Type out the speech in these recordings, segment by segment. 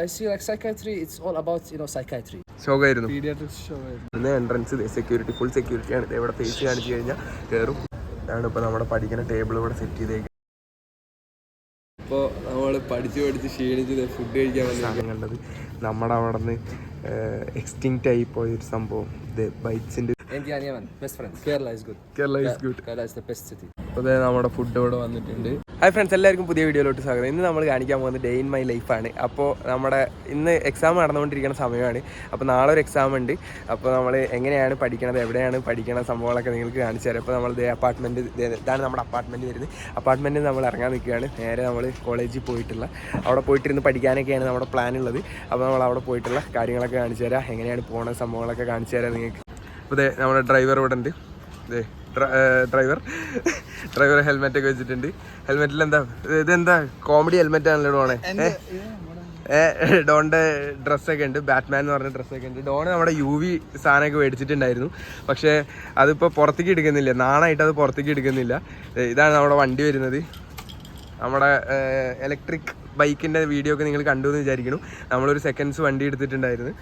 I see like psychiatry, it's all about, psychiatry. ഷോകായിരുന്നു Pediatrics show. Entrance security full security ആണ്. ഇവിടെ face കാണിച്ചു കഴിഞ്ഞാൽ കയറും. ഇതാണ് ഇപ്പോൾ നമ്മുടെ പഠിക്കുന്ന ടേബിൾ ഇവിടെ സെറ്റ് ചെയ്തേക്കുന്നത്. ഇപ്പോൾ നമ്മൾ പഠിച്ച് ക്ഷീണിച്ച് ഫുഡ് കഴിക്കാൻ വന്ന കണ്ടത് നമ്മുടെ അവിടെ നിന്ന് എക്സ്റ്റിങ്ക്റ്റ് ആയി പോയൊരു സംഭവം ഇത് ബൈറ്റ്സിൻ്റെ. India and Yemen, best friends. Kerala is good. Kerala is good. Kerala is the best city. അപ്പോൾ നമ്മുടെ ഫുഡ് ഇവിടെ വന്നിട്ടുണ്ട്. ഹായ് ഫ്രണ്ട്സ്, എല്ലാവർക്കും പുതിയ വീഡിയോയിലോട്ട് സ്വാഗതം. ഇന്ന് നമ്മൾ കാണിക്കാൻ പോകുന്നത് ഡേ ഇൻ മൈ ലൈഫാണ്. അപ്പോൾ നമ്മുടെ ഇന്ന് എക്സാം നടന്നുകൊണ്ടിരിക്കുന്ന സമയമാണ്. അപ്പോൾ നാളെ ഒരു എക്സാം ഉണ്ട്. അപ്പോൾ നമ്മൾ എങ്ങനെയാണ് പഠിക്കണത്, എവിടെയാണ് പഠിക്കണ സംഭവങ്ങളൊക്കെ നിങ്ങൾക്ക് കാണിച്ചു തരാം. അപ്പോൾ നമ്മൾ അപ്പാർട്ട്മെൻറ്റ്, ഇതാണ് നമ്മുടെ അപ്പാർട്ട്മെൻറ്റ് വരുന്നത്. അപ്പാർട്ട്മെൻറ്റിൽ നമ്മൾ ഇറങ്ങാൻ നിൽക്കുകയാണ്. നേരെ നമ്മൾ കോളേജിൽ പോയിട്ടുള്ള അവിടെ പോയിട്ടിരുന്ന് പഠിക്കാനൊക്കെയാണ് നമ്മുടെ പ്ലാൻ ഉള്ളത്. അപ്പോൾ നമ്മൾ അവിടെ പോയിട്ടുള്ള കാര്യങ്ങളൊക്കെ കാണിച്ചു തരാം, എങ്ങനെയാണ് പോകുന്ന സംഭവങ്ങളൊക്കെ കാണിച്ചു തരാം നിങ്ങൾക്ക്. അപ്പോൾ ഇതേ നമ്മുടെ ഡ്രൈവർ ഇവിടെ ഉണ്ട്. ഇതേ ഡ്രൈവർ ഹെൽമെറ്റ് ഒക്കെ വെച്ചിട്ടുണ്ട്. ഹെൽമെറ്റിൽ ഇതെന്താ കോമഡി ഹെൽമെറ്റ് ആണല്ലോ ഡോണെ. ഡോണിൻ്റെ ഡ്രസ്സൊക്കെ ഉണ്ട്, ബാറ്റ്മാൻ എന്ന് പറഞ്ഞ ഡ്രസ്സൊക്കെ ഉണ്ട്. ഡോണ് നമ്മുടെ UV സാധനമൊക്കെ മേടിച്ചിട്ടുണ്ടായിരുന്നു. പക്ഷേ അതിപ്പോൾ പുറത്തേക്ക് എടുക്കുന്നില്ല, നാണായിട്ട് അത് പുറത്തേക്ക് എടുക്കുന്നില്ല. ഇതാണ് നമ്മുടെ വണ്ടി വരുന്നത്. നമ്മുടെ ഇലക്ട്രിക് ബൈക്കിൻ്റെ വീഡിയോ ഒക്കെ നിങ്ങൾ കണ്ടു എന്ന് വിചാരിക്കുന്നു. നമ്മളൊരു സെക്കൻഡ്സ് വണ്ടി എടുത്തിട്ടുണ്ടായിരുന്നു.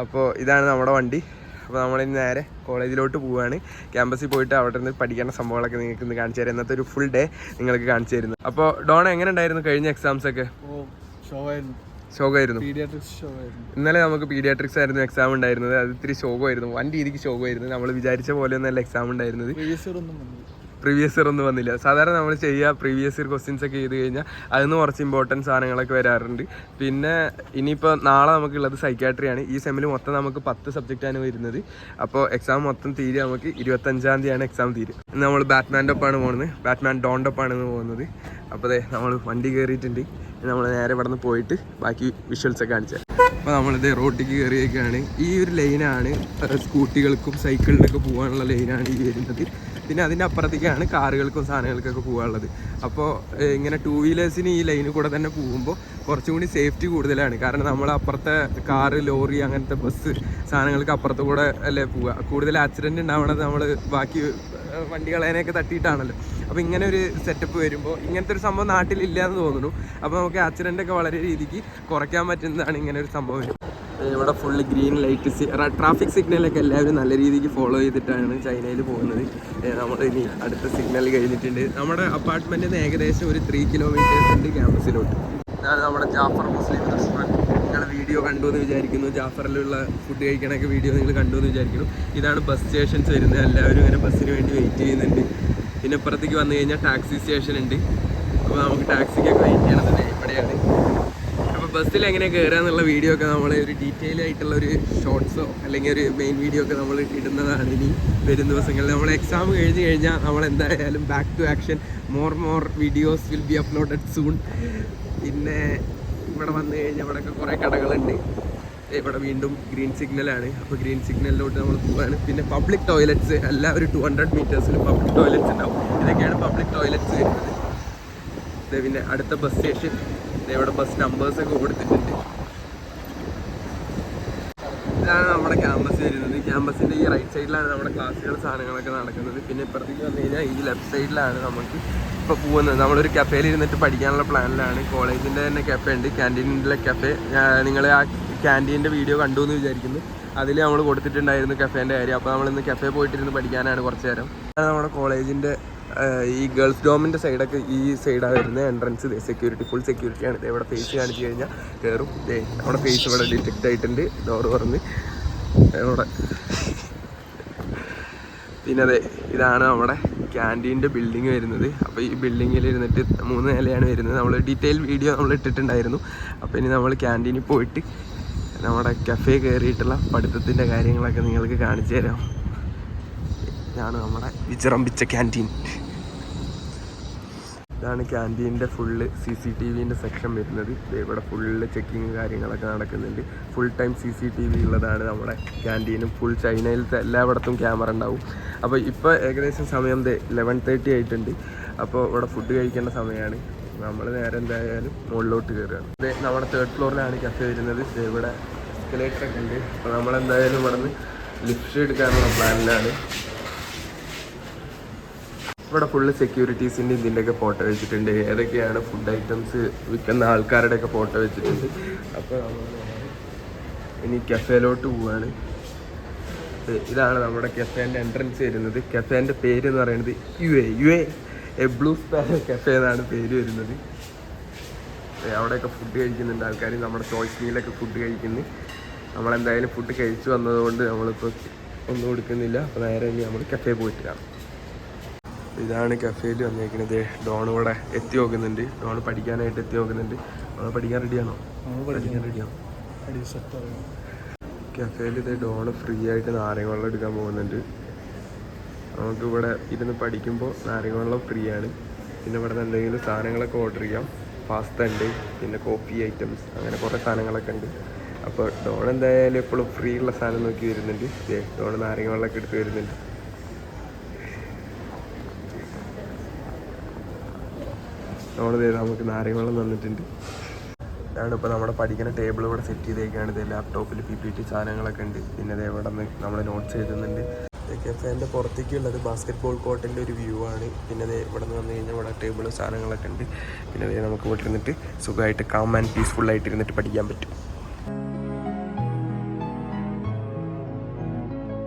അപ്പോൾ ഇതാണ് നമ്മുടെ വണ്ടി. അപ്പോൾ നമ്മളിനി നേരെ കോളേജിലോട്ട് പോവുകയാണ്. ക്യാമ്പസിൽ പോയിട്ട് അവിടെ നിന്ന് പഠിക്കേണ്ട സംഭവങ്ങളൊക്കെ നിങ്ങൾക്ക് ഇന്ന് കാണിച്ചു തരാം. ഇന്നത്തെ ഒരു ഫുൾ ഡേ നിങ്ങൾക്ക് കാണിച്ചു തരുന്നു. അപ്പോൾ ഡോണ എങ്ങനെ ഉണ്ടായിരുന്നു കഴിഞ്ഞ എക്സാംസ് ഒക്കെ? ശോകമായിരുന്നു. ഇന്നലെ നമുക്ക് പീഡിയാട്രിക്സ് ആയിരുന്നു എക്സാം ഉണ്ടായിരുന്നത്. അത് ഇത്തിരി ശോകമായിരുന്നു, വൻ രീതിക്ക് ശോകമായിരുന്നു. നമ്മൾ വിചാരിച്ച പോലെ ഒന്നല്ല എക്സാം ഉണ്ടായിരുന്നത്. പ്രീവിയസ് ഇയർ ഒന്നും വന്നില്ല. സാധാരണ നമ്മൾ ചെയ്യുക പ്രീവിയസ് ഇയർ ക്വസ്റ്റ്യൻസ് ഒക്കെ ചെയ്ത് കഴിഞ്ഞാൽ അതിന് കുറച്ച് ഇമ്പോർട്ടൻറ്റ് സാധനങ്ങളൊക്കെ വരാറുണ്ട്. പിന്നെ ഇനിയിപ്പോൾ നാളെ നമുക്കുള്ളത് സൈക്കാട്രിയാണ്. ഈ സെമ്മിൽ മൊത്തം നമുക്ക് 10 സബ്ജക്റ്റാണ് വരുന്നത്. അപ്പോൾ എക്സാം മൊത്തം തീരെ നമുക്ക് 25-ാം തീയതിയാണ് എക്സാം തീരും. ഇന്ന് നമ്മൾ ബാറ്റ്മാൻ്റെ ഒപ്പമാണ് പോകുന്നത്, ബാറ്റ്മാൻ ഡോണിൻ്റെ ഒപ്പമാണ് പോകുന്നത്. അപ്പോൾ അതെ നമ്മൾ വണ്ടി കയറിയിട്ടുണ്ട്. നമ്മൾ നേരെ ഇവിടെ നിന്ന് പോയിട്ട് ബാക്കി വിഷ്വൽസൊക്കെ കാണിച്ചാൽ. അപ്പോൾ നമ്മളിത് റോട്ടിലേക്ക് കയറിയൊക്കെയാണ്. ഈ ഒരു ലൈനാണ് സ്കൂട്ടികൾക്കും സൈക്കിളിനൊക്കെ പോകാനുള്ള ലൈനാണ് ഈ വരുന്നത്. പിന്നെ അതിൻ്റെ അപ്പുറത്തേക്കാണ് കാറുകൾക്കും സാധനങ്ങൾക്കൊക്കെ പോകാനുള്ളത്. അപ്പോൾ ഇങ്ങനെ 2 വീലേഴ്സിന് ഈ ലൈനിൽ കൂടെ തന്നെ പോകുമ്പോൾ കുറച്ചും കൂടി സേഫ്റ്റി കൂടുതലാണ്. കാരണം നമ്മൾ അപ്പുറത്തെ കാറ്, ലോറി, അങ്ങനത്തെ ബസ് സാധനങ്ങൾക്ക് അപ്പുറത്ത് കൂടെ അല്ലേ പോവുക. കൂടുതൽ ആക്സിഡൻറ്റ് ഉണ്ടാവണത് നമ്മൾ ബാക്കി വണ്ടികളേനെയൊക്കെ തട്ടിയിട്ടാണല്ലോ. അപ്പോൾ ഇങ്ങനെ ഒരു സെറ്റപ്പ് വരുമ്പോൾ ഇങ്ങനത്തെ ഒരു സംഭവം നാട്ടിലില്ല എന്ന് തോന്നുന്നു. അപ്പോൾ നമുക്ക് ആക്സിഡൻ്റൊക്കെ വളരെ രീതിക്ക് കുറയ്ക്കാൻ പറ്റുന്നതാണ് ഇങ്ങനെ ഒരു സംഭവം. ഇവിടെ ഫുള്ള് ഗ്രീൻ ലൈറ്റ്, ട്രാഫിക് സിഗ്നലൊക്കെ എല്ലാവരും നല്ല രീതിക്ക് ഫോളോ ചെയ്തിട്ടാണ് ചൈനയിൽ പോകുന്നത്. നമ്മൾ ഇനി അടുത്ത സിഗ്നൽ കഴിഞ്ഞിട്ടുണ്ട്. നമ്മുടെ അപ്പാർട്ട്മെൻറ്റിൽ നിന്ന് ഏകദേശം ഒരു 3 കിലോമീറ്റേഴ്സ് ഉണ്ട് ക്യാമ്പസിലോട്ട്. ഇതാണ് നമ്മുടെ ജാഫർ മുസ്ലിം റെസ്റ്റോറൻറ്റ്. നിങ്ങൾ വീഡിയോ കണ്ടു എന്ന് വിചാരിക്കുന്നു. ജാഫറിലുള്ള ഫുഡ് കഴിക്കണൊക്കെ വീഡിയോ നിങ്ങൾ കണ്ടു എന്ന് വിചാരിക്കുന്നു. ഇതാണ് ബസ് സ്റ്റേഷൻസ് വരുന്നത്. എല്ലാവരും ഇങ്ങനെ ബസ്സിന് വേണ്ടി വെയിറ്റ് ചെയ്യുന്നുണ്ട്. പിന്നെ ഇപ്പുറത്തേക്ക് വന്നു കഴിഞ്ഞാൽ ടാക്സി സ്റ്റേഷൻ ഉണ്ട്. അപ്പോൾ നമുക്ക് ടാക്സിക്കൊക്കെ വെയിറ്റ് ചെയ്യണത് ഇവിടെയാണ്. അപ്പോൾ ബസ്സിൽ എങ്ങനെ കയറുക എന്നുള്ള വീഡിയോ ഒക്കെ നമ്മൾ ഒരു ഡീറ്റെയിൽ ആയിട്ടുള്ള ഒരു ഷോർട്സോ അല്ലെങ്കിൽ ഒരു മെയിൻ വീഡിയോ ഒക്കെ നമ്മൾ ഇടുന്നതാണ് ഇനി വരും ദിവസങ്ങളിൽ. നമ്മൾ എക്സാം കഴിഞ്ഞ് കഴിഞ്ഞാൽ നമ്മൾ എന്തായാലും back to action, more videos will be uploaded soon. പിന്നെ ഇവിടെ വന്നു കഴിഞ്ഞാൽ ഇവിടെയൊക്കെ കുറേ കടകളുണ്ട്. ഇവിടെ വീണ്ടും ഗ്രീൻ സിഗ്നലാണ്. അപ്പോൾ ഗ്രീൻ സിഗ്നലിലോട്ട് നമ്മൾ പോവുകയാണ്. പിന്നെ പബ്ലിക് ടോയ്ലറ്റ്സ് എല്ലാവരും 200 മീറ്റേഴ്സിൽ പബ്ലിക് ടോയ്ലറ്റ്സ് ഉണ്ടാവും. ഇതൊക്കെയാണ് പബ്ലിക് ടോയ്ലറ്റ്സ് വരുന്നത്. പിന്നെ അടുത്ത ബസ് സ്റ്റേഷൻ ഇവിടെ ബസ് നമ്പേഴ്സൊക്കെ കൊടുത്തിട്ടുണ്ട്. ഇതാണ് നമ്മുടെ ക്യാമ്പസ് വരുന്നത്. ക്യാമ്പസിൻ്റെ ഈ റൈറ്റ് സൈഡിലാണ് നമ്മുടെ ക്ലാസ്സുകൾ സാധനങ്ങളൊക്കെ നടക്കുന്നത്. പിന്നെ ഇപ്പുറത്തേക്ക് വന്നു കഴിഞ്ഞാൽ ഈ ലെഫ്റ്റ് സൈഡിലാണ് നമുക്ക് ഇപ്പോൾ പോകുന്നത്. നമ്മളൊരു കഫേയിൽ ഇരുന്നിട്ട് പഠിക്കാനുള്ള പ്ലാനിലാണ്. കോളേജിൻ്റെ തന്നെ കഫേ ഉണ്ട്, ക്യാൻറ്റീനിലെ കഫേ. നിങ്ങൾ ആ ക്യാൻറ്റീൻ്റെ വീഡിയോ കണ്ടു എന്ന് വിചാരിക്കുന്നു. അതിൽ നമ്മൾ കൊടുത്തിട്ടുണ്ടായിരുന്നു കഫേൻ്റെ കാര്യം. അപ്പോൾ നമ്മളിന്ന് കഫേ പോയിട്ടിരുന്ന് പഠിക്കാനാണ് കുറച്ച് നേരം. നമ്മുടെ കോളേജിൻ്റെ ഈ ഗേൾസ് ഡോമിൻ്റെ സൈഡൊക്കെ ഈ സൈഡാണ് വരുന്നത്. എൻട്രൻസ് സെക്യൂരിറ്റി, ഫുൾ സെക്യൂരിറ്റിയാണ്. ഇവിടെ ഫേസ് കാണിച്ചു കഴിഞ്ഞാൽ കയറും. നമ്മുടെ ഫേസ് ഇവിടെ ഡിറ്റക്റ്റ് ആയിട്ടുണ്ട്. ഡോറ് തുറന്ന് ഇവിടെ. പിന്നെ അതെ ഇതാണ് നമ്മുടെ ക്യാൻറ്റീൻ്റെ ബിൽഡിങ് വരുന്നത്. അപ്പോൾ ഈ ബിൽഡിങ്ങിൽ ഇരുന്നിട്ട് 3 നിലയാണ് വരുന്നത്. നമ്മൾ ഡീറ്റെയിൽ വീഡിയോ നമ്മൾ ഇട്ടിട്ടുണ്ടായിരുന്നു. അപ്പോൾ ഇനി നമ്മൾ ക്യാൻറ്റീനിൽ പോയിട്ട് നമ്മുടെ കഫേ കയറിയിട്ടുള്ള പഠിത്തത്തിൻ്റെ കാര്യങ്ങളൊക്കെ നിങ്ങൾക്ക് കാണിച്ചു തരാം. ഇതാണ് നമ്മുടെ വിചറമ്പിച്ച ക്യാൻറ്റീൻ. ഇതാണ് ക്യാൻറ്റീൻ്റെ ഫുള്ള് CCTVൻ്റെ സെക്ഷൻ വരുന്നത്. ഇവിടെ ഫുള്ള് ചെക്കിങ് കാര്യങ്ങളൊക്കെ നടക്കുന്നുണ്ട്. ഫുൾ ടൈം CCTV ഉള്ളതാണ് നമ്മുടെ ക്യാൻറ്റീനും. ഫുൾ ചൈനയിലത്തെ എല്ലായിടത്തും ക്യാമറ ഉണ്ടാവും. അപ്പോൾ ഇപ്പോൾ ഏകദേശം സമയം 11:30 ആയിട്ടുണ്ട്. അപ്പോൾ ഇവിടെ ഫുഡ് കഴിക്കേണ്ട സമയമാണ്. നമ്മൾ നേരെ എന്തായാലും മുകളിലോട്ട് കയറുകയാണ്. ഇത് നമ്മുടെ 3rd ഫ്ലോറിലാണ് കഫേ വരുന്നത്. ഇവിടെ എസ്കലേറ്ററൊക്കെ ഉണ്ട്. അപ്പോൾ നമ്മളെന്തായാലും ഇവിടെ നിന്ന് ലിഫ്റ്റ് എടുക്കാനുള്ള പ്ലാനിലാണ്. ഇവിടെ ഫുള്ള് സെക്യൂരിറ്റീസിൻ്റെ ഇതിൻ്റെയൊക്കെ ഫോട്ടോ വെച്ചിട്ടുണ്ട്. ഏതൊക്കെയാണ് ഫുഡ് ഐറ്റംസ് വിൽക്കുന്ന ആൾക്കാരുടെയൊക്കെ ഫോട്ടോ വെച്ചിട്ടുണ്ട്. അപ്പോൾ നമ്മൾ ഇനി കഫേയിലോട്ട് പോവാണ്. ഇതാണ് നമ്മുടെ കഫേൻ്റെ എൻട്രൻസ് വരുന്നത്. കഫേൻ്റെ പേര് എന്ന് പറയുന്നത് U A Blue Span cafe എന്നാണ് പേര് വരുന്നത്. അവിടെയൊക്കെ ഫുഡ് കഴിക്കുന്നുണ്ട് ആൾക്കാർ. നമ്മുടെ ചോയ്സ് മീലൊക്കെ ഫുഡ് കഴിക്കുന്നു. നമ്മളെന്തായാലും ഫുഡ് കഴിച്ചു വന്നതുകൊണ്ട് നമ്മളിപ്പോൾ ഒന്നും കൊടുക്കുന്നില്ല. അപ്പോൾ നേരെ ഇനി നമ്മൾ കഫേ പോയിട്ട് കാണാം. ഇതാണ് കഫേയിൽ വന്നേക്കുന്നത്. ഡോൺ ഇവിടെ എത്തി നോക്കുന്നുണ്ട്. ഡോൺ പഠിക്കാനായിട്ട് എത്തി നോക്കുന്നുണ്ട്. നമ്മൾ പഠിക്കാൻ റെഡിയാണോ? പഠിക്കാൻ റെഡിയാണോ? കഫേയിൽ ഇത് ഡോൺ ഫ്രീ ആയിട്ട് നാരങ്ങ വെള്ളം എടുക്കാൻ പോകുന്നുണ്ട്. നമുക്കിവിടെ ഇരുന്ന് പഠിക്കുമ്പോൾ നാരങ്ങ വെള്ളം ഫ്രീ ആണ്. പിന്നെ ഇവിടെ നിന്ന് എന്തെങ്കിലും സാധനങ്ങളൊക്കെ ഓർഡർ ചെയ്യാം. പാസ്ത ഉണ്ട്, പിന്നെ കോഫി ഐറ്റംസ്, അങ്ങനെ കുറേ സാധനങ്ങളൊക്കെ ഉണ്ട്. അപ്പോൾ ഡോൺ എന്തായാലും എപ്പോഴും ഫ്രീ ഉള്ള സാധനം നോക്കി വരുന്നുണ്ട്. ഡോൺ നാരങ്ങ വെള്ളമൊക്കെ എടുത്ത് വരുന്നുണ്ട്. ഡോൺ നമുക്ക് നാരങ്ങ വെള്ളം തന്നിട്ടുണ്ട്. ഇതാണ് ഇപ്പോൾ നമ്മുടെ പഠിക്കുന്ന ടേബിൾ ഇവിടെ സെറ്റ് ചെയ്തേക്കാണ്. ഇത് ലാപ്ടോപ്പിൽ PPT സാധനങ്ങളൊക്കെ ഉണ്ട്. പിന്നെ ഇത് ഇവിടെ നിന്ന് നമ്മൾ നോട്ട്സ് എഴുതുന്നുണ്ട്. കഫേൻ്റെ പുറത്തേക്കുള്ളത് ബാസ്കറ്റ് കോർട്ടിൻ്റെ ഒരു വ്യൂ ആണ്. പിന്നെ ഇത് ഇവിടെ നിന്ന് വന്നു കഴിഞ്ഞാൽ ഇവിടെ ടേബിൾ സാധനങ്ങളൊക്കെ ഉണ്ട്. പിന്നെ ഇത് നമുക്ക് ഇവിടെ ഇരുന്നിട്ട് സുഖമായിട്ട് കാം ആൻഡ് പീസ്ഫുള്ളായിട്ട് ഇരുന്നിട്ട് പഠിക്കാൻ പറ്റും.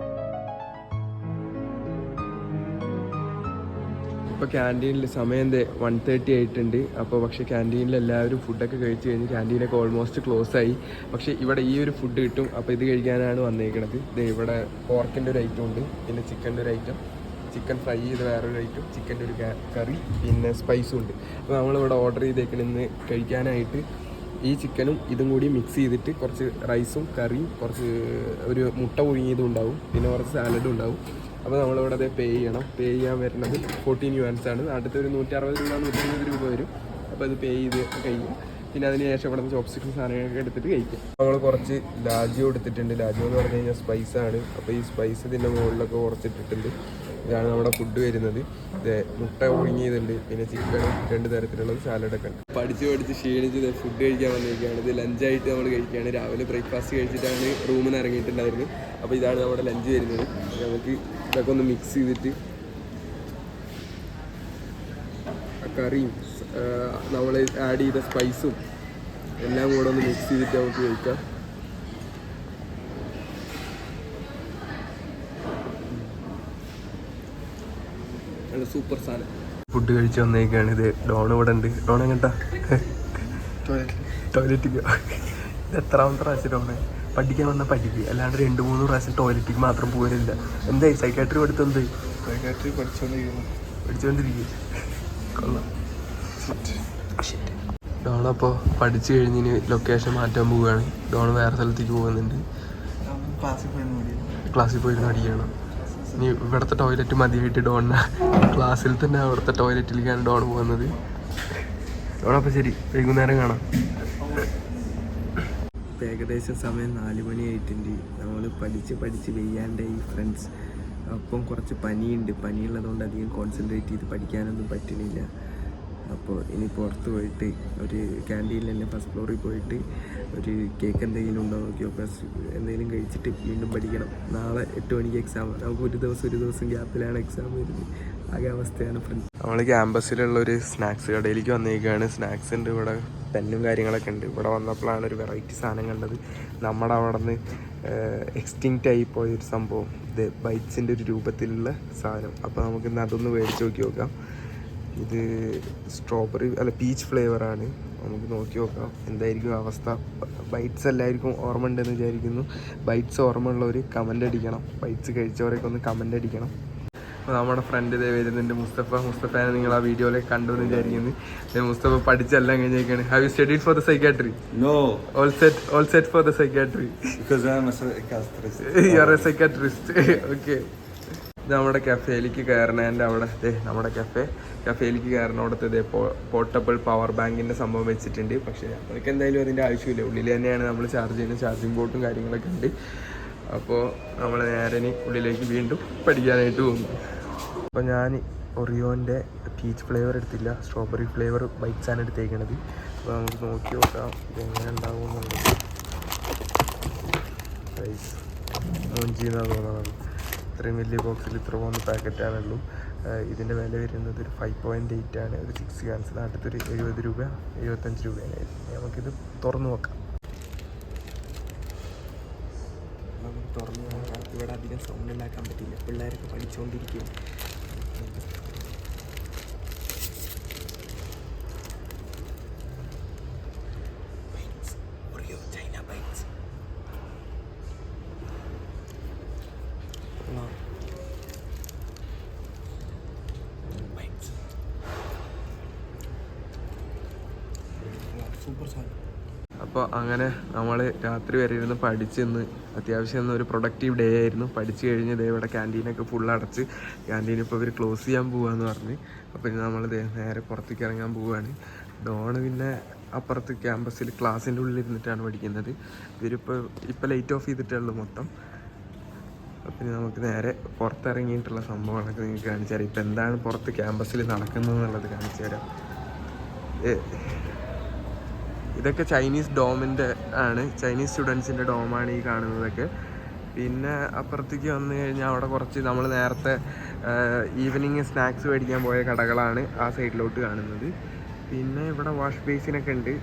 ഇപ്പോൾ ക്യാൻറ്റീനിൽ സമയം 1:30 ആയിട്ടുണ്ട്. അപ്പോൾ പക്ഷേ ക്യാൻറ്റീനിൽ എല്ലാവരും ഫുഡൊക്കെ കഴിച്ച് കഴിഞ്ഞ് ക്യാൻറ്റീനൊക്കെ ഓൾമോസ്റ്റ് ക്ലോസ് ആയി. പക്ഷേ ഇവിടെ ഈ ഒരു ഫുഡ് കിട്ടും. അപ്പോൾ ഇത് കഴിക്കാനാണ് വന്നേക്കണത്. ഇത് ഇവിടെ പോർക്കിൻ്റെ ഒരു ഐറ്റം ഉണ്ട്, പിന്നെ ചിക്കൻ്റെ ഒരു ഐറ്റം, ചിക്കൻ ഫ്രൈ ചെയ്ത് വേറൊരു ഐറ്റം, ചിക്കൻ്റെ ഒരു കറി, പിന്നെ സ്പൈസും ഉണ്ട്. അപ്പോൾ നമ്മളിവിടെ ഓർഡർ ചെയ്തേക്കണെന്ന് കഴിക്കാനായിട്ട് ഈ ചിക്കനും ഇതും കൂടി മിക്സ് ചെയ്തിട്ട് കുറച്ച് റൈസും കറിയും കുറച്ച് ഒരു മുട്ട പുഴുങ്ങിയതും ഉണ്ടാവും, പിന്നെ കുറച്ച് സാലഡും ഉണ്ടാവും. അപ്പോൾ നമ്മളിവിടെ അത് പേ ചെയ്യണം. പേ ചെയ്യാൻ വരുന്നത് 14 USD ആണ്. അടുത്തൊരു 160 രൂപ 120 രൂപ വരും. അപ്പോൾ അത് പേ ചെയ്ത് കഴിയും. പിന്നെ അതിന് ശേഷം ഇവിടെ നിന്ന് ചോപ്സ്റ്റിക്സും സാധനങ്ങളൊക്കെ എടുത്തിട്ട് കഴിക്കും. നമ്മൾ കുറച്ച് ലാജിയോ എടുത്തിട്ടുണ്ട്. ലാജിയോ എന്ന് പറഞ്ഞു കഴിഞ്ഞാൽ സ്പൈസാണ്. അപ്പോൾ ഈ സ്പൈസ് ഇതിൻ്റെ മുകളിലൊക്കെ കുറച്ചിട്ടിട്ടുണ്ട്. ഇതാണ് നമ്മുടെ ഫുഡ് വരുന്നത്. ഇത് മുട്ട ഒഴുങ്ങിയതുണ്ട്, പിന്നെ ചിക്കനും 2 തരത്തിലുള്ളത് സാലഡൊക്കെ ഉണ്ട്. പഠിച്ച് ക്ഷീണിച്ച് ഫുഡ് കഴിക്കാൻ വന്നിരിക്കുകയാണ്. ഇത് ലഞ്ചായിട്ട് നമ്മൾ കഴിക്കുകയാണ്. രാവിലെ ബ്രേക്ക്ഫാസ്റ്റ് കഴിച്ചിട്ടാണ് റൂമിൽ നിന്ന് ഇറങ്ങിയിട്ടുണ്ടായിരുന്നു. അപ്പോൾ ഇതാണ് നമ്മുടെ ലഞ്ച് വരുന്നത്. നമുക്ക് ഇതൊക്കെ ഒന്ന് മിക്സ് ചെയ്തിട്ട് കറിയും നമ്മൾ ആഡ് ചെയ്ത സ്പൈസും എല്ലാം കൂടെ ഒന്ന് മിക്സ് ചെയ്തിട്ട് നമുക്ക് കഴിക്കാം. സൂപ്പർ സാധനം. ഫുഡ് കഴിച്ച് വന്നേക്കാണ്. ഇത് ഡോൺ ഇവിടെ ഉണ്ട്. ഡോൺ എങ്ങട്ടാ? ടോയ്ലറ്റിക്ക്. ഇത് എത്രാമത്തെ പ്രാവശ്യം ഡോണെ പഠിക്കാൻ വന്നാൽ പഠിക്കുക, അല്ലാണ്ട് 2-3 പ്രാവശ്യം ടോയ്ലറ്റിക്ക് മാത്രം പോകാനില്ല. എന്തായി സൈക്കാട്രി പഠിത്തം? എന്തായി സൈക്കാട്രി പഠിച്ചുകൊണ്ടിരിക്കുക? കൊള്ളാം. ഡോണപ്പോൾ പഠിച്ചു കഴിഞ്ഞിന് ലൊക്കേഷൻ മാറ്റാൻ പോവുകയാണ്. ഡോൺ വേറെ സ്ഥലത്തേക്ക് പോകുന്നുണ്ട്. ക്ലാസ്സിൽ പോയിരുന്ന് അടിക്കണം. ഇനി ഇവിടുത്തെ ടോയ്ലറ്റ് മതിയായിട്ട് ഡോണിന് ക്ലാസ്സിൽ തന്നെ അവിടുത്തെ ടോയ്ലറ്റിലേക്കാണ് ഡോൺ പോകുന്നത്. ഡോണപ്പോൾ ശരി, വൈകുന്നേരം കാണാം. ഏകദേശം സമയം 4 മണിയായിട്ടുണ്ട്. നമ്മൾ പഠിച്ച് വെയ്യാണ്ടായി ഫ്രണ്ട്സ്. അപ്പം കുറച്ച് പനിയുണ്ട്. പനിയുള്ളതുകൊണ്ട് അധികം കോൺസെൻട്രേറ്റ് ചെയ്ത് പഠിക്കാനൊന്നും പറ്റുന്നില്ല. അപ്പോൾ ഇനി പുറത്ത് പോയിട്ട് ഒരു ക്യാൻറ്റീനിൽ തന്നെ ഫസ്റ്റ് ഫ്ലോറിൽ പോയിട്ട് ഒരു കേക്ക് എന്തെങ്കിലും ഉണ്ടോ നോക്കിയോ, പ്ലസ് എന്തെങ്കിലും കഴിച്ചിട്ട് വീണ്ടും പഠിക്കണം. നാളെ 8 മണിക്ക് എക്സാം. നമുക്ക് ഒരു ദിവസം ഗ്യാപ്പിലാണ് എക്സാം വരുന്നത്. ആകെ അവസ്ഥയാണ് ഫ്രണ്ട്സ്. നമ്മൾ ക്യാമ്പസിലുള്ള ഒരു സ്നാക്സ് കടയിലേക്ക് വന്നേക്കാണ്. സ്നാക്സ് ഉണ്ട് ഇവിടെ, പെന്നും കാര്യങ്ങളൊക്കെ ഉണ്ട്. ഇവിടെ വന്നപ്പോഴാണ് ഒരു വെറൈറ്റി സാധനം കണ്ടത്. നമ്മുടെ അവിടെ നിന്ന് എക്സ്റ്റിങ്ക്റ്റ് ആയി പോയൊരു സംഭവം. ഇത് ബൈറ്റ്സിൻ്റെ ഒരു രൂപത്തിലുള്ള സാധനം. അപ്പോൾ നമുക്കിന്ന് അതൊന്ന് മേടിച്ച് നോക്കാം. ഇത് സ്ട്രോബെറി അല്ല പീച്ച് ഫ്ലേവറാണ്. നമുക്ക് നോക്കി നോക്കാം എന്തായിരിക്കും അവസ്ഥ. ബൈറ്റ്സ് എല്ലാവർക്കും ഓർമ്മ ഉണ്ടെന്ന് വിചാരിക്കുന്നു. ബൈറ്റ്സ് ഓർമ്മ ഉള്ളവർ കമൻ്റ് അടിക്കണം. ബൈറ്റ്സ് കഴിച്ചവരൊക്കെ ഒന്ന് കമൻ്റ് അടിക്കണം. അപ്പോൾ നമ്മുടെ ഫ്രണ്ട് ഇതേ വരുന്നുണ്ട്, മുസ്തഫാനെ നിങ്ങൾ ആ വീഡിയോയിലേക്ക് കണ്ടു എന്ന് വിചാരിക്കുന്നു. മുസ്തഫ പഠിച്ചെല്ലാം കഴിഞ്ഞേക്കാണ്. Have you studied for the psychiatry? No. All set for the psychiatry? Because I am a psychiatrist. You are a psychiatrist. Okay. ഇത് നമ്മുടെ കഫേയിലേക്ക് കയറണേൻ്റെ അവിടെ നമ്മുടെ കഫേയിലേക്ക് കയറണോടത്ത് പോർട്ടബിൾ പവർ ബാങ്കിൻ്റെ സംഭവം വെച്ചിട്ടുണ്ട്. പക്ഷേ അതൊക്കെ എന്തായാലും അതിൻ്റെ ആവശ്യമില്ല. ഉള്ളിൽ തന്നെയാണ് നമ്മൾ ചാർജ് ചെയ്യുന്നത്. ചാർജിങ് ബോർഡും കാര്യങ്ങളൊക്കെ ഉണ്ട്. അപ്പോൾ നമ്മൾ നേരെ ഉള്ളിലേക്ക് വീണ്ടും പഠിക്കാനായിട്ട് പോകുന്നു. അപ്പോൾ ഞാൻ ഒറിയോൻ്റെ പീച്ച് ഫ്ലേവർ എടുത്തില്ല, സ്ട്രോബെറി ഫ്ലേവർ ബൈറ്റ്സാണ് എടുത്തേക്കണത്. അപ്പോൾ നമുക്ക് നോക്കി നോക്കാം ഇതെങ്ങനെ ഉണ്ടാവും എന്നുള്ളത്. പ്രൈസ് 3G എന്നാണ് തോന്നുന്നത്. ഇത്രയും വലിയ ബോക്സിൽ ഇത്ര 3 പാക്കറ്റാണുള്ളൂ. ഇതിൻ്റെ വില വരുന്നത് ഒരു 5.8 ആണ്. ഒരു 6 grams. നാട്ടിലൊരു 70 രൂപ 75 രൂപയാണ്. നമുക്കിത് തുറന്നു നോക്കാം. തുറന്നു നോക്കാം. ഇവിടെ അധികം സൗണ്ട് ഉണ്ടാക്കാൻ പറ്റില്ല, പിള്ളേരൊക്കെ പഠിച്ചുകൊണ്ടിരിക്കും. സൂപ്പർ സാധനം. അപ്പോൾ അങ്ങനെ നമ്മൾ രാത്രി വരെ ഇരുന്ന് പഠിച്ചെന്ന് അത്യാവശ്യം ഒരു പ്രൊഡക്റ്റീവ് ഡേ ആയിരുന്നു. പഠിച്ചു കഴിഞ്ഞ് ഇവിടെ ക്യാൻറ്റീനൊക്കെ ഫുൾ അടച്ച്, ക്യാൻറ്റീൻ ഇപ്പോൾ ഇവർ ക്ലോസ് ചെയ്യാൻ പോവാന്ന് പറഞ്ഞ്. അപ്പോൾ ഇനി നമ്മൾ നേരെ പുറത്തേക്ക് ഇറങ്ങാൻ പോവുകയാണ്. ഡോണ് പിന്നെ അപ്പുറത്ത് ക്യാമ്പസിൽ ക്ലാസ്സിൻ്റെ ഉള്ളിൽ ഇരുന്നിട്ടാണ് പഠിക്കുന്നത്. ഇപ്പോൾ ലൈറ്റ് ഓഫ് ചെയ്തിട്ടുള്ളൂ മൊത്തം. അപ്പം ഇനി നമുക്ക് നേരെ പുറത്തിറങ്ങിയിട്ടുള്ള സംഭവങ്ങളൊക്കെ നിങ്ങൾക്ക് കാണിച്ചു തരാം. ഇപ്പം എന്താണ് പുറത്ത് ക്യാമ്പസിൽ നടക്കുന്നത് എന്നുള്ളത് കാണിച്ചു തരാം. ഇതൊക്കെ ചൈനീസ് ഡോമിൻ്റെ ആണ്, ചൈനീസ് സ്റ്റുഡൻസിൻ്റെ ഡോമാണ് ഈ കാണുന്നതൊക്കെ. പിന്നെ അപ്പുറത്തേക്ക് വന്നു കഴിഞ്ഞാൽ അവിടെ കുറച്ച് നമ്മൾ നേരത്തെ ഈവനിങ് സ്നാക്സ് മേടിക്കാൻ പോയ കടകളാണ് ആ സൈഡിലോട്ട് കാണുന്നത്. പിന്നെ ഇവിടെ വാഷ് ബേസിനൊക്കെ ഉണ്ട്.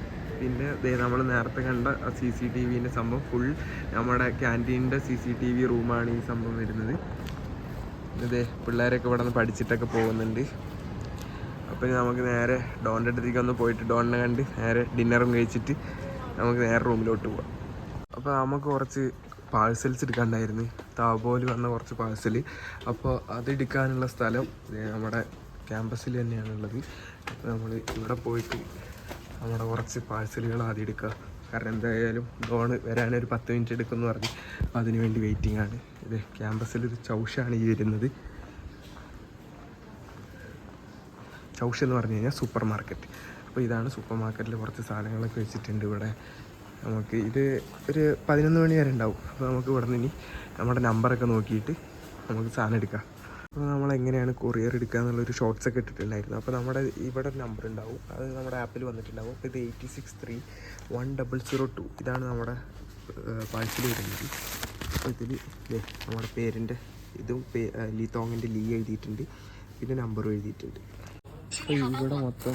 പിന്നെ നമ്മൾ നേരത്തെ കണ്ട CCTVൻ്റെ സംഭവം ഫുൾ നമ്മുടെ ക്യാൻറ്റീനിൻ്റെ CCTV റൂമാണ് ഈ സംഭവം വരുന്നത്. ഇതേ പിള്ളേരൊക്കെ ഇവിടെ നിന്ന് പഠിച്ചിട്ടൊക്കെ പോകുന്നുണ്ട്. അപ്പോൾ നമുക്ക് നേരെ ഡോണിൻ്റെ അടുത്തേക്ക് ഒന്ന് പോയിട്ട് ഡോണിനെ കണ്ട് നേരെ ഡിന്നറും കഴിച്ചിട്ട് നമുക്ക് നേരെ റൂമിലോട്ട് പോവാം. അപ്പോൾ നമുക്ക് കുറച്ച് പാഴ്സൽസ് എടുക്കാണ്ടായിരുന്നു, താപോല് വന്ന കുറച്ച് പാഴ്സൽ. അപ്പോൾ അതെടുക്കാനുള്ള സ്ഥലം നമ്മുടെ ക്യാമ്പസിൽ തന്നെയാണുള്ളത്. അപ്പോൾ നമ്മൾ ഇവിടെ പോയിട്ട് നമ്മുടെ കുറച്ച് പാഴ്സലുകൾ ആദ്യം എടുക്കുക. കാരണം എന്തായാലും ഡോണ് വരാനൊരു 10 മിനിറ്റ് എടുക്കുമെന്ന് പറഞ്ഞ് അപ്പോൾ അതിന് വേണ്ടി വെയിറ്റിംഗ് ആണ്. ഇത് ക്യാമ്പസിലൊരു ചൗഷാണ് ഈ വരുന്നത്. ചൗഷ് എന്ന് പറഞ്ഞു കഴിഞ്ഞാൽ സൂപ്പർ മാർക്കറ്റ്. അപ്പോൾ ഇതാണ് സൂപ്പർ മാർക്കറ്റിൽ കുറച്ച് സാധനങ്ങളൊക്കെ വെച്ചിട്ടുണ്ട് ഇവിടെ. നമുക്ക് ഇത് ഒരു 11 മണി വരെ ഉണ്ടാവും. അപ്പോൾ നമുക്ക് ഇവിടെ നിന്ന് ഇനി നമ്മുടെ നമ്പറൊക്കെ നോക്കിയിട്ട് നമുക്ക് സാധനം എടുക്കാം. അപ്പോൾ നമ്മളെങ്ങനെയാണ് കൊറിയർ എടുക്കുക എന്നുള്ളൊരു ഷോർട്ട്സൊക്കെ ഇട്ടിട്ടുണ്ടായിരുന്നു. അപ്പോൾ നമ്മുടെ ഇവിടെ നമ്പർ ഉണ്ടാവും, അത് നമ്മുടെ ആപ്പിൽ വന്നിട്ടുണ്ടാവും. അപ്പോൾ ഇത് 863102 ഇതാണ് നമ്മുടെ പാഴ്സൽ വരുന്നത്. അപ്പോൾ ഇതിൽ നമ്മുടെ പേരിൻ്റെ ഇതും ലീത്തോങ്ങിൻ്റെ ലീ എഴുതിയിട്ടുണ്ട്, പിന്നെ നമ്പറും എഴുതിയിട്ടുണ്ട്. അപ്പോൾ ഇവിടെ മൊത്തം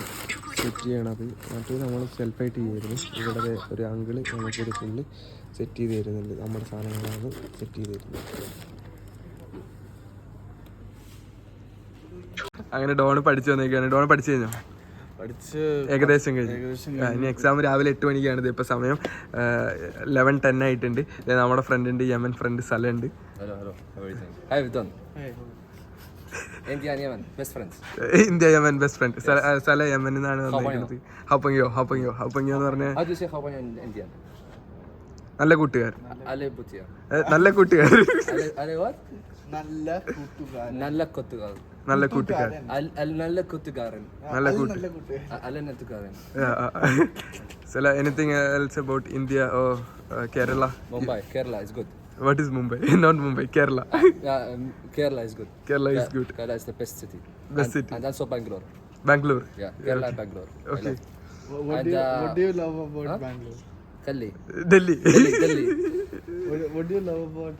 സെറ്റ് ചെയ്യണത് മറ്റേ നമ്മൾ സെൽഫായിട്ട് ചെയ്യുമായിരുന്നു. ഇവിടെ ഒരു അങ്കിള് നമുക്കൊരു ഫുള്ള് സെറ്റ് ചെയ്ത് തരുന്നുണ്ട്. നമ്മുടെ സാധനങ്ങളാണ് സെറ്റ് ചെയ്ത് തരുന്നത്. അങ്ങനെ ഡോണ് പഠിച്ചു വന്നേക്കാണ്. ഡോണ് പഠിച്ചു കഴിഞ്ഞോ? ഏകദേശം കഴിഞ്ഞു. ഇനി എക്സാം രാവിലെ 8 മണിക്കാണ്. ഇപ്പോൾ സമയം 11:10 ആയിട്ടുണ്ട്. നമ്മുടെ ഫ്രണ്ട് ഉണ്ട്, യമൻ ഫ്രണ്ട് സ്ഥലമുണ്ട്. India and Yemen, best friends. India Yemen best friend. സ്ഥല യമൻ എന്നാണ് വന്നിരിക്കുന്നത്. ഹപ്പങ്ങിയോ എന്ന് പറഞ്ഞാൽ How do you say Khabanyo in Indian? നല്ല കൂട്ടുകാർ. Ale Butia. നല്ല കൂട്ടുകാർ. Ale what? നല്ല കൂട്ടുകാരൻ. Nalla Kottugal. നല്ല കൂട്ടുകാർ. Nalla Kottugaran. നല്ല കൂട്ട്. Ale Nattugaran. Sala, anything else about India or Kerala? Mumbai, Kerala is good. What is Mumbai? Not Mumbai, Kerala. Kerala is good. Kerala is good. Kerala is the best city. Best city. And also Bangalore. Bangalore. Yeah, Kerala and Bangalore. Okay. What do you love about Bangalore? Delhi. Delhi. Delhi. What do you love about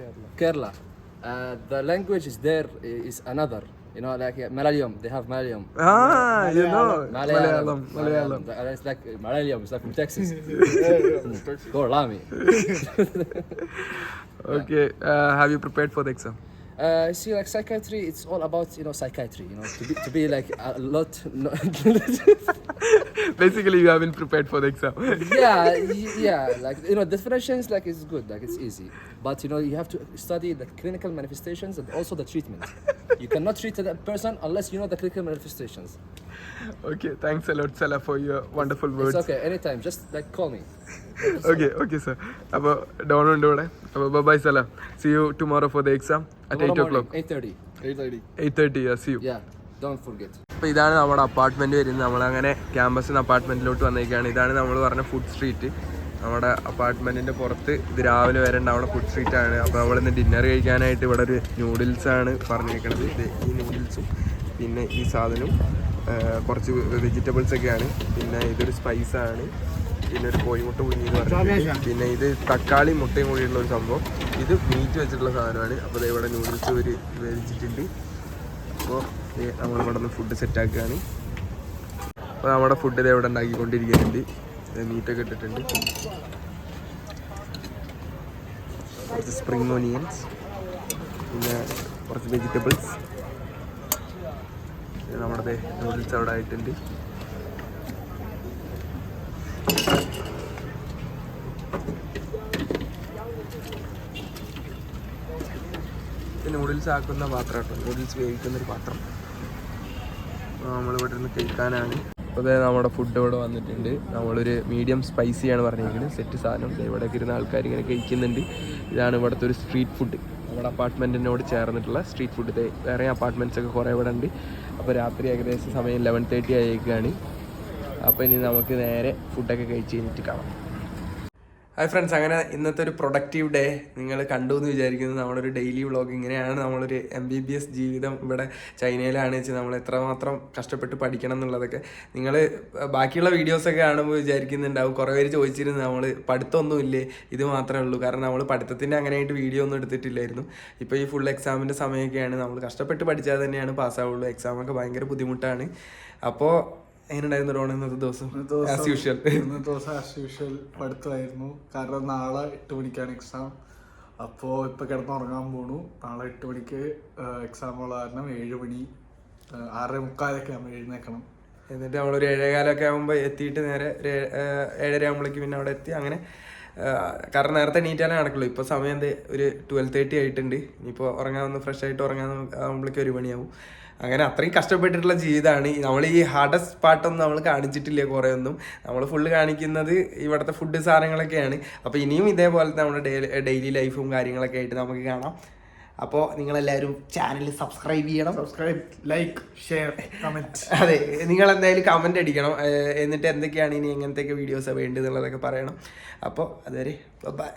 Kerala? Kerala. The language is there is another. You know, like Malayalam. They have Malayalam. You know. Malayalam. Malayalam. It's like Malayalam. It's like from Texas. Go Lami. Okay. Have you prepared for the exam? See, like psychiatry, it's all about psychiatry. To be like a lot. Basically, you haven't prepared for the exam. Yeah. Like definitions, like it's good, like it's easy. But you have to study the clinical manifestations and also the treatment. You cannot treat a person unless you know the clinical manifestations. Okay. Thanks a lot, Salah, for your wonderful words. It's okay. Anytime. Just like call me. Okay, sir. അപ്പോൾ Don ഉണ്ട് ഇവിടെ. അപ്പോൾ bye സലാം. See you tomorrow for the exam at 8 o'clock. 8:30. 8:30. See you. Yeah. Don't forget. അപ്പോൾ ഇതാണ് നമ്മുടെ apartment വരുന്നത്. നമ്മളങ്ങനെ ക്യാമ്പസിൽ നിന്ന് അപ്പാർട്ട്മെന്റിലോട്ട് വന്നേക്കാണ്. ഇതാണ് നമ്മൾ പറഞ്ഞ ഫുഡ് സ്ട്രീറ്റ്. നമ്മുടെ അപ്പാർട്ട്മെന്റിന്റെ പുറത്ത് ഇത് രാവിലെ വരെ ഉണ്ടാവുന്ന ഫുഡ് സ്ട്രീറ്റ് ആണ്. അപ്പോൾ നമ്മളിന്ന് ഡിന്നർ കഴിക്കാനായിട്ട് ഇവിടെ ഒരു നൂഡിൽസ് ആണ് പറഞ്ഞേക്കണത്. ഈ നൂഡിൽസും പിന്നെ ഈ സാധനവും കുറച്ച് വെജിറ്റബിൾസ് ഒക്കെയാണ്. പിന്നെ ഇതൊരു സ്പൈസാണ്. പിന്നെ ഒരു കോഴിമുട്ട പുഴുങ്ങിയെന്ന് പറഞ്ഞിട്ട് പിന്നെ ഇത് തക്കാളി മുട്ടയും കൂടിയുള്ള ഒരു സംഭവം. ഇത് മീറ്റ് വെച്ചിട്ടുള്ള സാധനമാണ്. അപ്പോൾ ഇവിടെ നൂഡിൽസ് ഒരു വേവിച്ചിട്ടുണ്ട്. അപ്പോൾ നമ്മളിവിടെ നിന്ന് ഫുഡ് സെറ്റാക്കുകയാണ്. അപ്പോൾ നമ്മുടെ ഫുഡ് ഇത് ഇവിടെ ഉണ്ടാക്കിക്കൊണ്ടിരിക്കുന്നുണ്ട്. മീറ്റൊക്കെ ഇട്ടിട്ടുണ്ട്. കുറച്ച് സ്പ്രിംഗ് ഓനിയൻസ്, പിന്നെ കുറച്ച് വെജിറ്റബിൾസ്. നമ്മുടെ നൂഡിൽസ് അവിടെ ആയിട്ടുണ്ട്. നൂഡിൽസ് ആക്കുന്ന പാത്രം കേട്ടോ, നൂഡിൽസ് വേവിക്കുന്നൊരു പാത്രം. നമ്മളിവിടെ നിന്ന് കഴിക്കാനാണ്. അപ്പോൾ നമ്മുടെ ഫുഡ് ഇവിടെ വന്നിട്ടുണ്ട്. നമ്മളൊരു മീഡിയം സ്പൈസിയാണ് പറഞ്ഞിരിക്കുന്നത്. സെറ്റ് സാധനം ഇവിടെയൊക്കെ ഇരുന്ന ആൾക്കാർ ഇങ്ങനെ കഴിക്കുന്നുണ്ട്. ഇതാണ് ഇവിടുത്തെ ഒരു സ്ട്രീറ്റ് ഫുഡ്. നമ്മുടെ അപ്പാർട്ട്മെൻറ്റിനോട് ചേർന്നിട്ടുള്ള സ്ട്രീറ്റ് ഫുഡ്. ഇത് വേറെ അപ്പാർട്ട്മെൻറ്റ്സ് ഒക്കെ കുറേ ഇവിടെ ഉണ്ട്. അപ്പോൾ രാത്രി ഏകദേശം സമയം 11:30 ആയേക്കാണ്. അപ്പോൾ ഇനി നമുക്ക് നേരെ ഫുഡൊക്കെ കഴിച്ച് കഴിഞ്ഞിട്ട് കാണാം. ഹായ് ഫ്രണ്ട്സ്, അങ്ങനെ ഇന്നത്തെ ഒരു പ്രൊഡക്റ്റീവ് ഡേ നിങ്ങൾ കണ്ടു എന്ന് വിചാരിക്കുന്നത്. നമ്മളൊരു ഡെയിലി വ്ളോഗ് ഇങ്ങനെയാണ്. നമ്മളൊരു MBBS ജീവിതം ഇവിടെ ചൈനയിലാണ് വെച്ച് നമ്മൾ എത്രമാത്രം കഷ്ടപ്പെട്ട് പഠിക്കണം എന്നുള്ളതൊക്കെ നിങ്ങൾ ബാക്കിയുള്ള വീഡിയോസൊക്കെ കാണുമ്പോൾ വിചാരിക്കുന്നുണ്ടാവും. കുറേ പേര് ചോദിച്ചിരുന്നു നമ്മൾ പഠിത്തമൊന്നും ഇല്ലേ, ഇത് മാത്രമേ ഉള്ളൂ. കാരണം നമ്മൾ പഠിത്തത്തിൻ്റെ അങ്ങനെയായിട്ട് വീഡിയോ ഒന്നും എടുത്തിട്ടില്ലായിരുന്നു. ഇപ്പോൾ ഈ ഫുൾ എക്സാമിൻ്റെ സമയമൊക്കെയാണ്. നമ്മൾ കഷ്ടപ്പെട്ട് പഠിച്ചാൽ തന്നെയാണ് പാസ്സാവുള്ളൂ. എക്സാമൊക്കെ ഭയങ്കര ബുദ്ധിമുട്ടാണ്. അപ്പോൾ എങ്ങനെയുണ്ടായിരുന്നു റോൺ ഇന്നത്തെ ദിവസം? ആസ് യൂഷ്വൽ ഇന്നത്തെ ദിവസം ആസ് യൂഷ്വൽ പഠിത്തമായിരുന്നു. കാരണം നാളെ 8 മണിക്കാണ് എക്സാം. അപ്പോൾ ഇപ്പോൾ കിടന്നുറങ്ങാൻ പോണു. നാളെ 8 മണിക്ക് എക്സാം ഉള്ള കാരണം 7 മണി 6:45 ആകുമ്പോൾ എഴുന്നേക്കണം. എന്നിട്ട് നമ്മളൊരു 7:15 ആകുമ്പോൾ എത്തിയിട്ട് നേരെ ഒരു 7:30 ആകുമ്പോഴേക്ക് പിന്നെ അവിടെ എത്തി. അങ്ങനെ കാരണം നേരത്തെ എണീറ്റാലേ നടക്കുള്ളൂ. ഇപ്പോൾ സമയം ഒരു 12:30 ആയിട്ടുണ്ട്. ഇനിയിപ്പോൾ ഉറങ്ങാൻ ഫ്രഷ് ആയിട്ട് ഉറങ്ങാൻ ആകുമ്പോഴേക്കും 1 മണിയാവും. അങ്ങനെ അത്രയും കഷ്ടപ്പെട്ടിട്ടുള്ള ജീവിതമാണ്. നമ്മൾ ഈ ഹാർഡസ്റ്റ് പാർട്ടൊന്നും നമ്മൾ കാണിച്ചിട്ടില്ല കുറേ ഒന്നും. നമ്മൾ ഫുള്ള് കാണിക്കുന്നത് ഇവിടുത്തെ ഫുഡ് സാധനങ്ങളൊക്കെയാണ്. അപ്പോൾ ഇനിയും ഇതേപോലത്തെ നമ്മുടെ ഡെയിലി ലൈഫും കാര്യങ്ങളൊക്കെ ആയിട്ട് നമുക്ക് കാണാം. അപ്പോൾ നിങ്ങളെല്ലാവരും ചാനൽ സബ്സ്ക്രൈബ് ചെയ്യണം. Subscribe, like, share, comment. അതെ, നിങ്ങൾ എന്തായാലും കമൻറ്റ് അടിക്കണം. എന്നിട്ട് എന്തൊക്കെയാണ് ഇനി എങ്ങനത്തെയൊക്കെ വീഡിയോസാണ് വേണ്ടതെന്നുള്ളതൊക്കെ പറയണം. അപ്പോൾ അതുവരെ ബൈ.